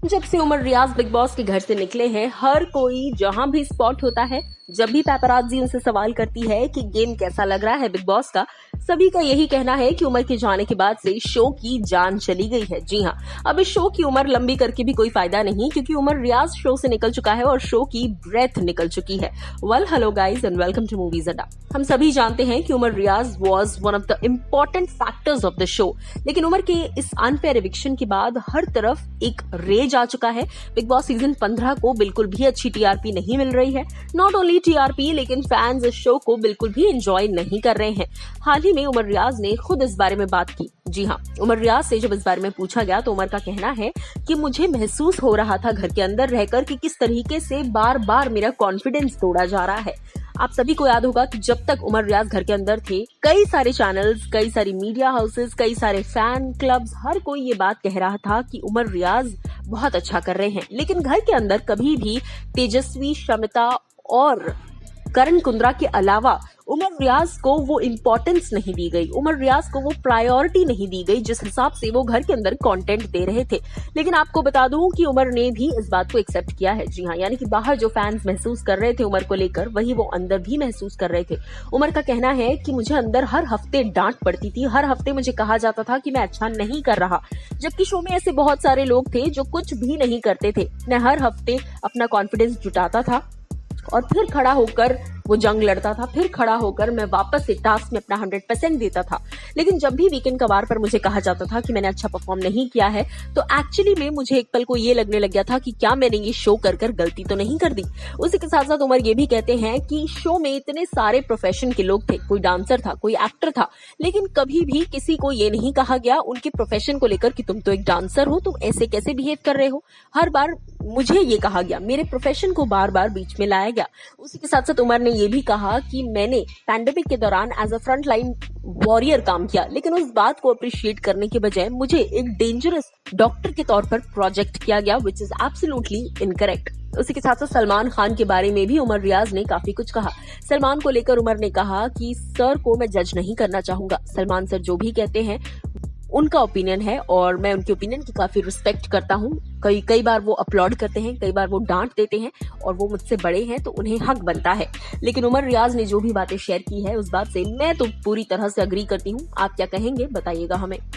जब से उमर रियाज big boss के घर से निकले हैं, हर कोई जहां भी स्पॉट होता है, जब भी पैपराज़ी उनसे सवाल करती है कि गेम कैसा लग रहा है बिग बॉस का, सभी का यही कहना है कि उमर के जाने के बाद से शो की जान चली गई है। जी हाँ, अब इस शो की उम्र लंबी करके भी कोई फायदा नहीं, क्योंकि उमर रियाज शो से निकल चुका है और शो की ब्रेथ निकल चुकी है। Well, hello guys and welcome to movies Adda. हम सभी जानते हैं कि Umar Riaz was one of the important factors of the show, लेकिन उमर के इस अनफेयर एविक्शन के बाद हर तरफ एक रेज आ चुका है। बिग बॉस सीजन 15 को बिल्कुल भी अच्छी टीआरपी नहीं मिल रही है। नॉट ओनली टीआरपी, लेकिन फैंस इस शो को बिल्कुल भी एंजॉय नहीं कर रहे हैं। हाल ही में उमर रियाज ने खुद इस बारे में बात की। जी हाँ, उमर रियाज से जब इस बारे में पूछा गया तो उमर का कहना है कि मुझे महसूस हो रहा था घर के अंदर रहकर कि किस तरीके से बार बार मेरा कॉन्फिडेंस तोड़ा जा रहा है। आप सभी को याद होगा कि जब तक उमर रियाज घर के अंदर थे, कई सारे चैनल्स, कई सारी मीडिया हाउसेस, कई सारे फैन क्लब्स, हर कोई ये बात कह रहा था कि उमर रियाज बहुत अच्छा कर रहे हैं। लेकिन घर के अंदर कभी भी तेजस्वी, शमिता और करण कुंद्रा के अलावा उमर रियाज को वो इम्पोर्टेंस नहीं दी गई, उमर रियाज को वो प्रायोरिटी नहीं दी गई जिस हिसाब से वो घर के अंदर कंटेंट दे रहे थे। लेकिन आपको बता दूं कि उमर ने भी इस बात को एक्सेप्ट किया है। जी हाँ, यानी कि बाहर जो फैंस महसूस कर रहे थे उमर को लेकर, वही वो अंदर भी महसूस कर रहे थे। उमर का कहना है कि मुझे अंदर हर हफ्ते डांट पड़ती थी, हर हफ्ते मुझे कहा जाता था कि मैं अच्छा नहीं कर रहा, जबकि शो में ऐसे बहुत सारे लोग थे जो कुछ भी नहीं करते थे। मैं हर हफ्ते अपना कॉन्फिडेंस जुटाता था और फिर खड़ा होकर वो जंग लड़ता था, फिर खड़ा होकर मैं वापस से टास्क में अपना 100% देता था। लेकिन जब भी वीकेंड का वार पर मुझे कहा जाता था कि मैंने अच्छा परफॉर्म नहीं किया है, तो एक्चुअली में मुझे एक पल को ये लगने लग गया था कि क्या मैंने ये शो कर गलती तो नहीं कर दी। उसी के साथ साथ उमर ये भी कहते हैं कि शो में इतने सारे प्रोफेशन के लोग थे, कोई डांसर था, कोई एक्टर था, लेकिन कभी भी किसी को ये नहीं कहा गया उनके प्रोफेशन को लेकर कि तुम तो एक डांसर हो, तुम ऐसे कैसे बिहेव कर रहे हो। हर बार मुझे ये कहा गया, मेरे प्रोफेशन को बार बार बीच में लाया गया। उसी के साथ साथ उमर ने ये भी कहा कि मैंने पैंडेमिक के दौरान as a front line warrior काम किया, लेकिन उस बात को अप्रिशिएट करने के बजाय मुझे एक डेंजरस डॉक्टर के तौर पर प्रोजेक्ट किया गया, विच इज एब्सोल्युटली इनकरेक्ट। उसी के साथ साथ सलमान खान के बारे में भी उमर रियाज ने काफी कुछ कहा। सलमान को लेकर उमर ने कहा कि सर को मैं जज नहीं करना चाहूंगा, सलमान सर जो भी कहते हैं उनका ओपिनियन है और मैं उनके ओपिनियन की काफी रिस्पेक्ट करता हूँ। कई बार वो अपलॉड करते हैं, कई बार वो डांट देते हैं और वो मुझसे बड़े हैं तो उन्हें हक बनता है। लेकिन उमर रियाज ने जो भी बातें शेयर की है उस बात से मैं तो पूरी तरह से अग्री करती हूँ। आप क्या कहेंगे, बताइएगा हमें।